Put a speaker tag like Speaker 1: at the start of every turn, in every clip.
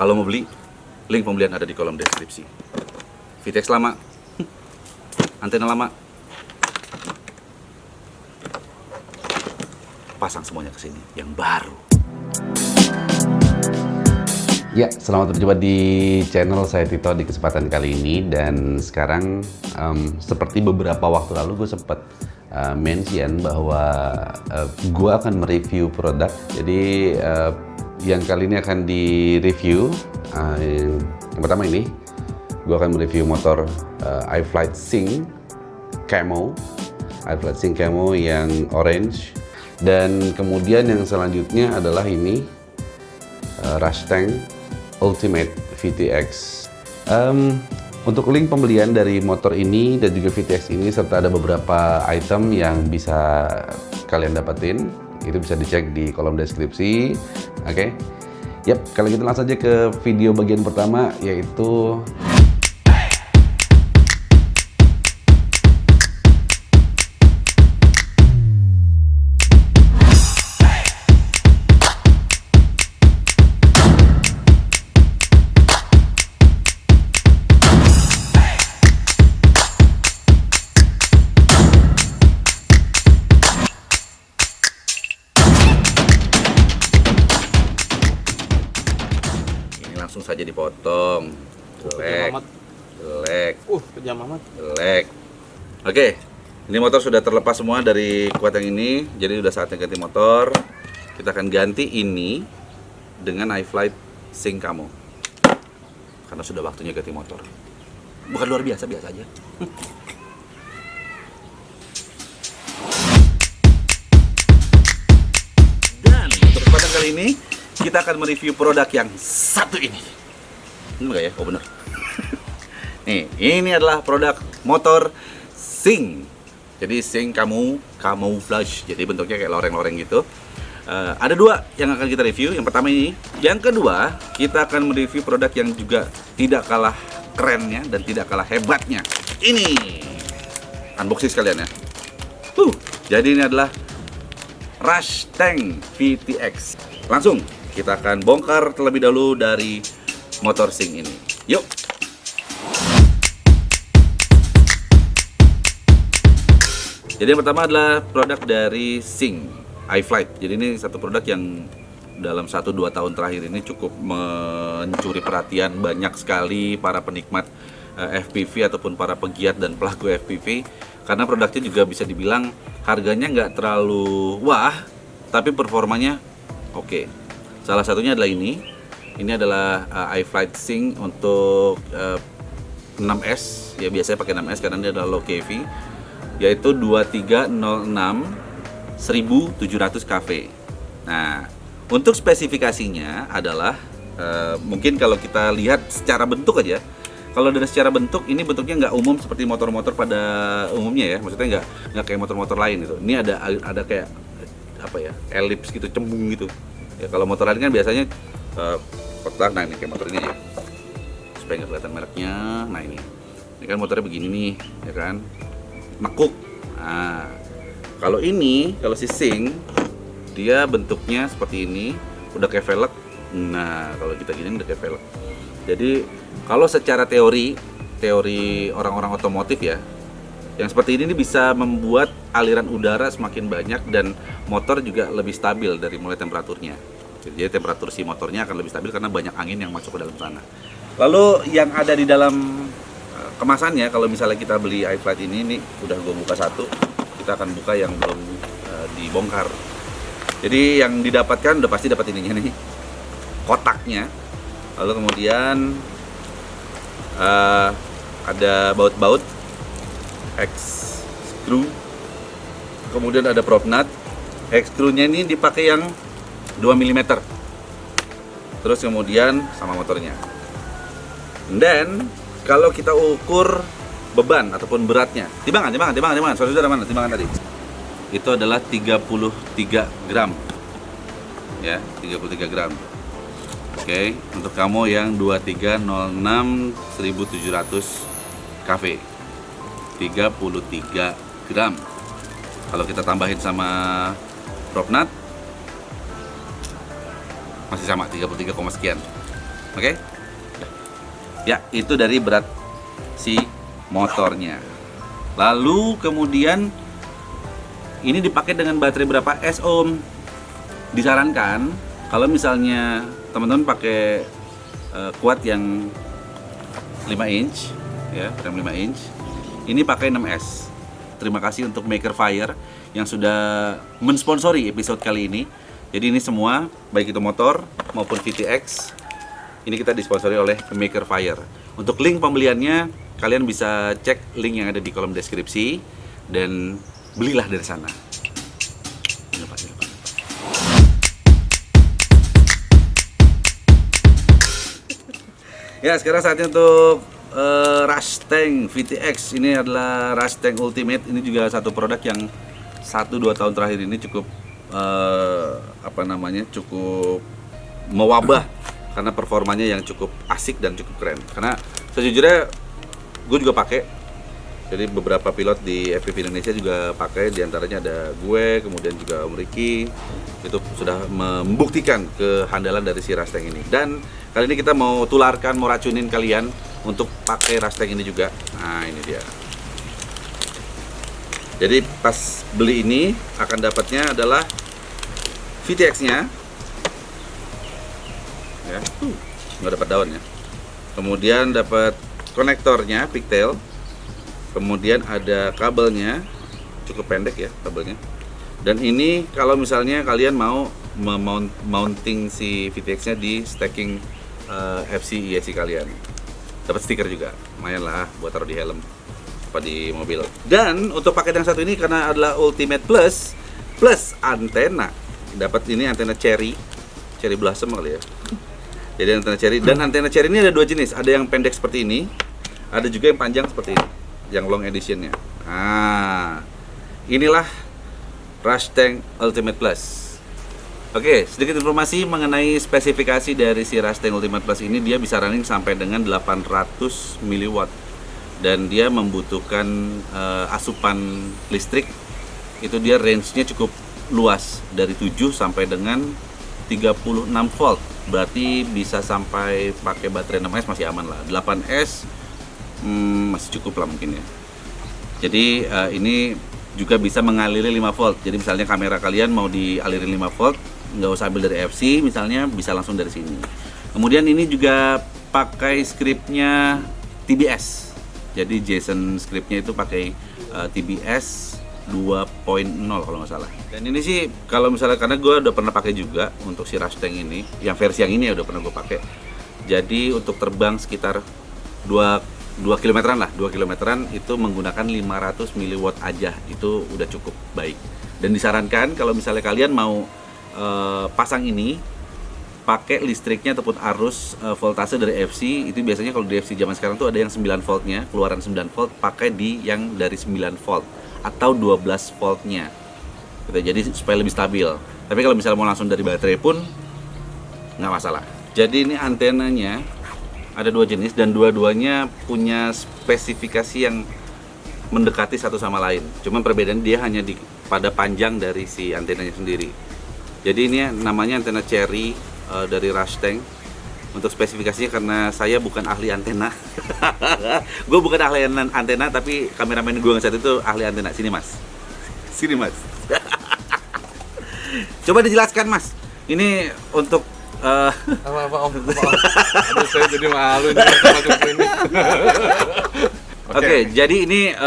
Speaker 1: Kalau mau beli, link pembelian ada di kolom deskripsi. VTX lama, antena lama, pasang semuanya ke sini yang baru.
Speaker 2: Ya, selamat berjumpa di channel saya Tito di kesempatan kali ini. Dan sekarang seperti beberapa waktu lalu gue sempat mention bahwa gue akan mereview produk. Jadi yang kali ini akan direview yang pertama ini gue akan mereview motor iFlight Sync Camo, iFlight Sync Camo yang orange. Dan kemudian yang selanjutnya adalah ini Rush Tank Ultimate VTX. Untuk link pembelian dari motor ini dan juga VTX ini serta ada beberapa item yang bisa kalian dapetin, itu bisa dicek di kolom deskripsi. Oke. Yap, kalau gitu langsung aja ke video bagian pertama, yaitu
Speaker 1: Langsung saja dipotong. Jelek. Jelek.
Speaker 3: Kejam amat.
Speaker 1: Jelek. Oke. Ini motor sudah terlepas semua dari kuat yang ini. Jadi udah saatnya ganti motor. Kita akan ganti ini dengan iFlight Sync Camo. Karena sudah waktunya ganti motor. Bukan luar biasa, biasa aja. Dan untuk kesempatan kali ini kita akan mereview produk yang satu ini. Bener nggak ya? Oh bener. Nih, ini adalah produk motor Sync. Jadi Sync Camouflage. Jadi bentuknya kayak loreng-loreng gitu. Ada dua yang akan kita review. Yang pertama ini. Yang kedua, kita akan mereview produk yang juga tidak kalah kerennya dan tidak kalah hebatnya. Ini. Unboxing sekalian ya. Jadi ini adalah Rush Tank VTX. Langsung kita akan bongkar terlebih dahulu dari motor Sync ini. Yuk. Jadi yang pertama adalah produk dari Sync iFlight. Jadi ini satu produk yang dalam 1-2 tahun terakhir ini cukup mencuri perhatian banyak sekali para penikmat FPV ataupun para pegiat dan pelaku FPV. Karena produknya juga bisa dibilang harganya nggak terlalu wah, tapi performanya oke. Salah satunya adalah ini. Ini adalah iFlight Sync untuk 6S. Ya biasanya pakai 6S karena dia adalah low KV, yaitu 2306 1700 kV. Nah, untuk spesifikasinya adalah mungkin kalau kita lihat secara bentuk aja. Kalau dari secara bentuk, ini bentuknya nggak umum seperti motor-motor pada umumnya ya. Maksudnya nggak kayak motor-motor lain gitu. Ini ada kayak apa ya, elips gitu, cembung gitu. Ya kalau motor lain kan biasanya kotak. Nah ini kayak motor ini ya, supaya nggak kelihatan mereknya. Nah ini kan motornya begini nih, ya kan, nekuk. Nah kalau si Sync, dia bentuknya seperti ini, udah kayak velg. Nah kalau kita gini udah kayak velg. Jadi kalau secara teori orang-orang otomotif ya, yang seperti ini bisa membuat aliran udara semakin banyak dan motor juga lebih stabil dari mulai temperaturnya. Jadi temperatur si motornya akan lebih stabil karena banyak angin yang masuk ke dalam sana. Lalu yang ada di dalam kemasannya, kalau misalnya kita beli iFlight ini udah gue buka satu, kita akan buka yang belum dibongkar. Jadi yang didapatkan udah pasti dapat ininya nih, kotaknya. Lalu kemudian ada baut-baut X screw, kemudian ada prop nut. X screw-nya ini dipakai yang 2 mm. Terus kemudian sama motornya. Dan kalau kita ukur beban ataupun beratnya, timbangan. Saudara mana timbangan tadi? Itu adalah 33 gram. Ya, 33 gram. Oke, untuk kamu yang 2306 1700 kV. 33 gram. Kalau kita tambahin sama prop nut masih sama 33, sekian. Oke? Ya, itu dari berat si motornya. Lalu kemudian ini dipakai dengan baterai berapa S Om? Disarankan kalau misalnya teman-teman pakai kuat yang 5 inch ya, RAM 5 inch, ini pakai 6S. Terima kasih untuk Maker Fire yang sudah mensponsori episode kali ini. Jadi ini semua, baik itu motor maupun VTX, ini kita disponsori oleh Maker Fire. Untuk link pembeliannya, kalian bisa cek link yang ada di kolom deskripsi dan belilah dari sana. Ya, sekarang saatnya untuk Rush Tank VTX. Ini adalah Rush Tank Ultimate. Ini juga satu produk yang 1-2 tahun terakhir ini cukup cukup mewabah karena performanya yang cukup asik dan cukup keren. Karena sejujurnya gue juga pakai. Jadi beberapa pilot di FPV Indonesia juga pakai, diantaranya ada gue, kemudian juga Om Ricky. Itu sudah membuktikan kehandalan dari si Rush Tank ini. Dan kali ini kita mau tularkan, mau racunin kalian untuk pakai Rush Tank ini juga. Nah, ini dia. Jadi pas beli ini akan dapatnya adalah VTX-nya. Ya, nggak dapat daun ya. Kemudian dapat konektornya, pigtail. Kemudian ada kabelnya, cukup pendek ya kabelnya. Dan ini kalau misalnya kalian mau mounting si VTX-nya di stacking FC ESC kalian, dapat stiker juga, lumayan lah buat taruh di helm apa di mobil. Dan untuk paket yang satu ini karena adalah Ultimate Plus antena, dapat ini antena cherry blossom kali ya. Jadi antena cherry, dan antena cherry ini ada dua jenis, ada yang pendek seperti ini, ada juga yang panjang seperti ini, yang long editionnya. Nah, inilah Rush Tank Ultimate Plus. Oke, sedikit informasi mengenai spesifikasi dari si Rush Tank Ultimate Plus ini. Dia bisa running sampai dengan 800 mW dan dia membutuhkan asupan listrik. Itu dia range-nya cukup luas, dari 7 sampai dengan 36 volt. Berarti bisa sampai pakai baterai 6S masih aman lah. 8S masih cukup lah mungkin ya. Jadi ini juga bisa mengaliri 5 volt. Jadi misalnya kamera kalian mau dialiri 5 volt, nggak usah ambil dari FC misalnya, bisa langsung dari sini. Kemudian ini juga pakai scriptnya TBS. Jadi JSON scriptnya itu pakai TBS 2.0 kalau nggak salah. Dan ini sih kalau misalnya, karena gue udah pernah pakai juga untuk si Rush Tank ini, yang versi yang ini ya udah pernah gue pakai. Jadi untuk terbang sekitar 2 kilometeran lah, 2 kilometeran itu menggunakan 500 mW aja, itu udah cukup baik. Dan disarankan kalau misalnya kalian mau pasang ini, pakai listriknya ataupun arus voltase dari FC. Itu biasanya kalau di FC zaman sekarang tuh ada yang 9 voltnya, keluaran 9 volt, pakai di yang dari 9 volt atau 12 voltnya gitu, jadi supaya lebih stabil. Tapi kalau misalnya mau langsung dari baterai pun nggak masalah. Jadi ini antenanya ada dua jenis dan dua-duanya punya spesifikasi yang mendekati satu sama lain. Cuman perbedaan dia hanya pada panjang dari si antenanya sendiri. Jadi ini namanya antena cherry dari Rush Tank. Untuk spesifikasinya, karena saya bukan ahli antena. Gue bukan ahli antena, tapi kameramen gue saat itu ahli antena. Sini mas. Sini mas. Coba dijelaskan mas. Ini untuk
Speaker 3: apa om? Aduh, saya jadi malu nih masuk ini.
Speaker 1: Oke, jadi ini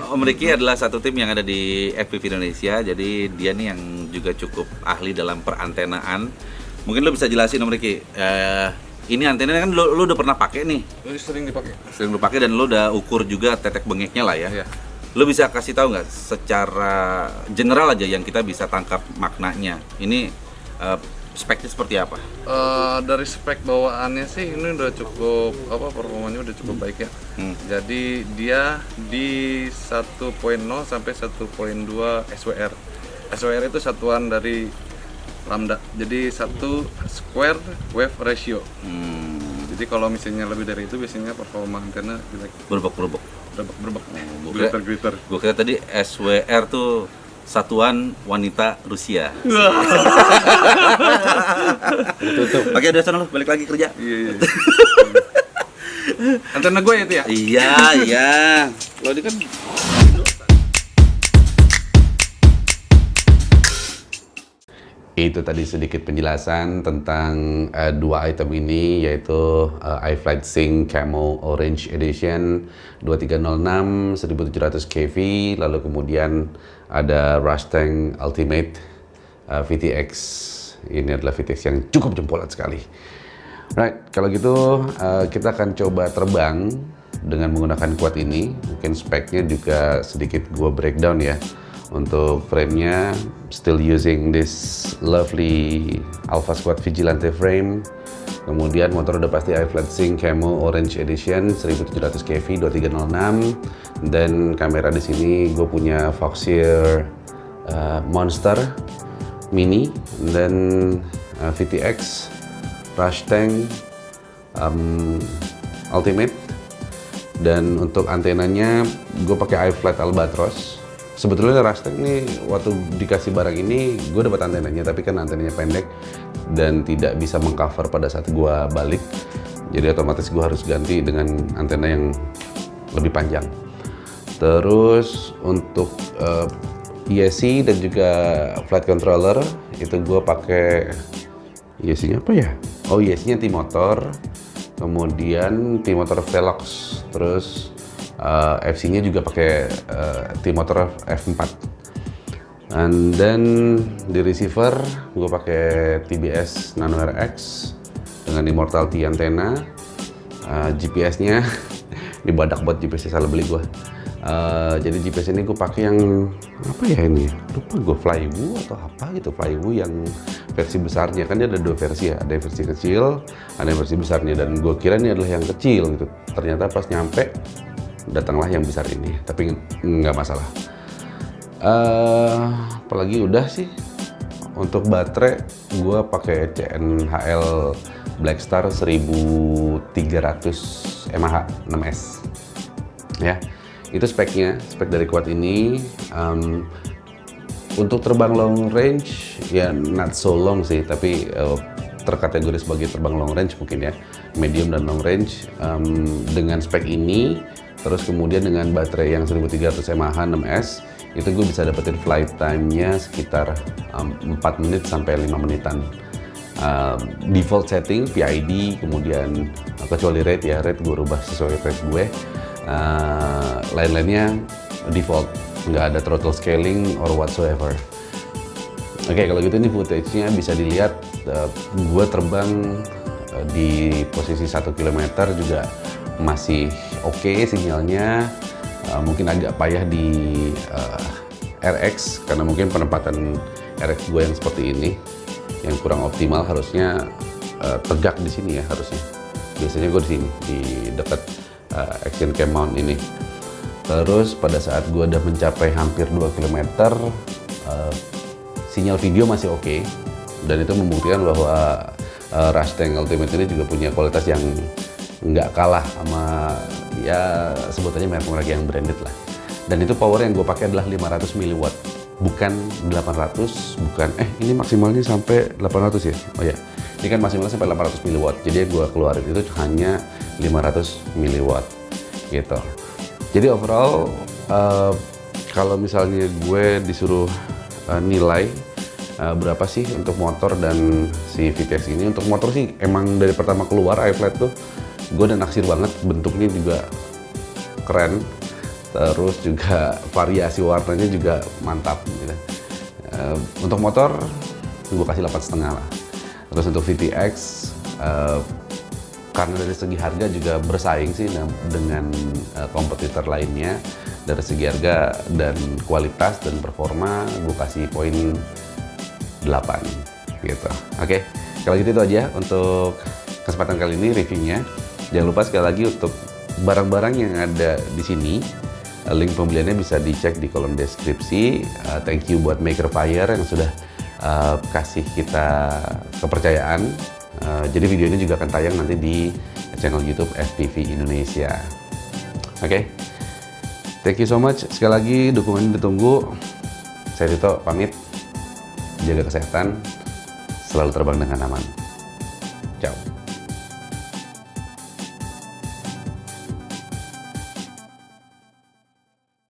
Speaker 1: Om Ricky adalah satu tim yang ada di FPV Indonesia. Jadi dia nih yang juga cukup ahli dalam perantenaan. Mungkin lo bisa jelasin Om Ricky. Ini antena kan lo udah pernah pakai nih.
Speaker 3: Sering dipakai.
Speaker 1: Sering lo pakai dan lo udah ukur juga tetek bengeknya lah ya.
Speaker 3: Iya.
Speaker 1: Lo bisa kasih tahu nggak secara general aja yang kita bisa tangkap maknanya. Ini speknya seperti apa?
Speaker 3: Dari spek bawaannya sih ini udah cukup, performanya udah cukup baik ya. Jadi dia di 1.0 sampai 1.2 SWR. SWR itu satuan dari lambda. Jadi satu square wave ratio. Jadi kalau misalnya lebih dari itu biasanya performa antena jelek.
Speaker 1: Berbek.
Speaker 3: Berbek. Glitter.
Speaker 1: Gue kira tadi SWR tuh Satuan Wanita Rusia. Oke, udah sana lu, balik lagi kerja.
Speaker 3: Iya. Antena gue ya itu ya?
Speaker 1: Iya. Lo ini kan
Speaker 2: Itu tadi sedikit penjelasan tentang dua item ini, yaitu iFlight Sync Camo Orange Edition 2306 1700 kV, lalu kemudian ada Rush Tank Ultimate VTX. Ini adalah VTX yang cukup jempolan sekali. Right, kalau gitu kita akan coba terbang dengan menggunakan quad ini. Mungkin speknya juga sedikit gua breakdown ya. Untuk frame-nya, still using this lovely Alpha Squad Vigilante frame. Kemudian motor udah pasti iFlight Sync Camo Orange Edition 1700 kV 2306. Dan kamera di sini gue punya Foxeer Monster Mini dan VTX Rush Tank Ultimate. Dan untuk antenanya gue pakai iFlight Albatros. Sebetulnya Rush Tank ini waktu dikasih barang ini gue dapat antenanya, tapi kan antenanya pendek dan tidak bisa mengcover pada saat gue balik, jadi otomatis gue harus ganti dengan antena yang lebih panjang. Terus untuk ESC dan juga flight controller itu gue pakai ESC-nya apa ya? Oh, ESC-nya T-Motor, kemudian T-Motor Velox, terus FC-nya juga pakai T-Motor F4. And then di receiver gue pakai TBS Nano RX dengan Immortal T antena. GPS-nya dibadak buat GPS-nya, salah beli gue. Jadi GPS ini gue pakai yang apa ya ini? Lupa gue, Flywoo atau apa gitu, Flywoo yang versi besarnya. Kan dia ada dua versi ya, ada yang versi kecil, ada yang versi besarnya. Dan gue kira ini adalah yang kecil gitu. Ternyata pas nyampe datanglah yang besar ini, tapi nggak masalah. Apalagi udah sih. Untuk baterai gue pakai CNHL Blackstar 1300 mAh 6S ya. Itu speknya, spek dari quad ini. Untuk terbang long range ya not so long sih, tapi terkategori sebagai terbang long range mungkin ya, medium dan long range. Dengan spek ini terus kemudian dengan baterai yang 1300 mAh 6S, itu gue bisa dapetin flight time-nya sekitar 4 menit sampai 5 menitan. Default setting PID, kemudian kecuali rate ya, rate gue rubah sesuai rate gue. Lain-lainnya default, nggak ada throttle scaling or whatsoever. Oke, kalau gitu ini footage-nya bisa dilihat gue terbang di posisi 1 km juga masih oke sinyalnya. Mungkin agak payah di RX karena mungkin penempatan RX gue yang seperti ini yang kurang optimal. Harusnya tegak di sini ya harusnya. Biasanya gue di sini di dekat action cam mount ini. Terus pada saat gue udah mencapai hampir 2 km, sinyal video masih oke, dan itu membuktikan bahwa Rush Tank Ultimate ini juga punya kualitas yang nggak kalah sama ya sebutannya merek-merek yang branded lah. Dan itu power yang gue pakai adalah 500 mW, bukan 800, bukan ini maksimalnya sampai 800 ya. Oh ya, ini kan maksimalnya sampai 800 mW, jadi gue keluarin itu hanya 500 mW gitu. Jadi overall kalau misalnya gue disuruh nilai berapa sih untuk motor dan si VTX ini. Untuk motor sih emang dari pertama keluar iFlight tuh gue udah naksir banget, bentuknya juga keren, terus juga variasi warnanya juga mantap gitu. Untuk motor gue kasih 8,5 lah. Terus untuk VTX karena dari segi harga juga bersaing sih dengan kompetitor lainnya. Dari segi harga dan kualitas dan performa gue kasih poin 8 gitu. Oke, kalau gitu itu aja untuk kesempatan kali ini reviewnya. Jangan lupa sekali lagi untuk barang-barang yang ada di sini, link pembeliannya bisa dicek di kolom deskripsi. Thank you buat Maker Fire yang sudah kasih kita kepercayaan. Jadi video ini juga akan tayang nanti di channel YouTube FPV Indonesia. Oke, thank you so much. Sekali lagi dukungannya ditunggu. Saya Tito pamit, jaga kesehatan, selalu terbang dengan aman. Ciao.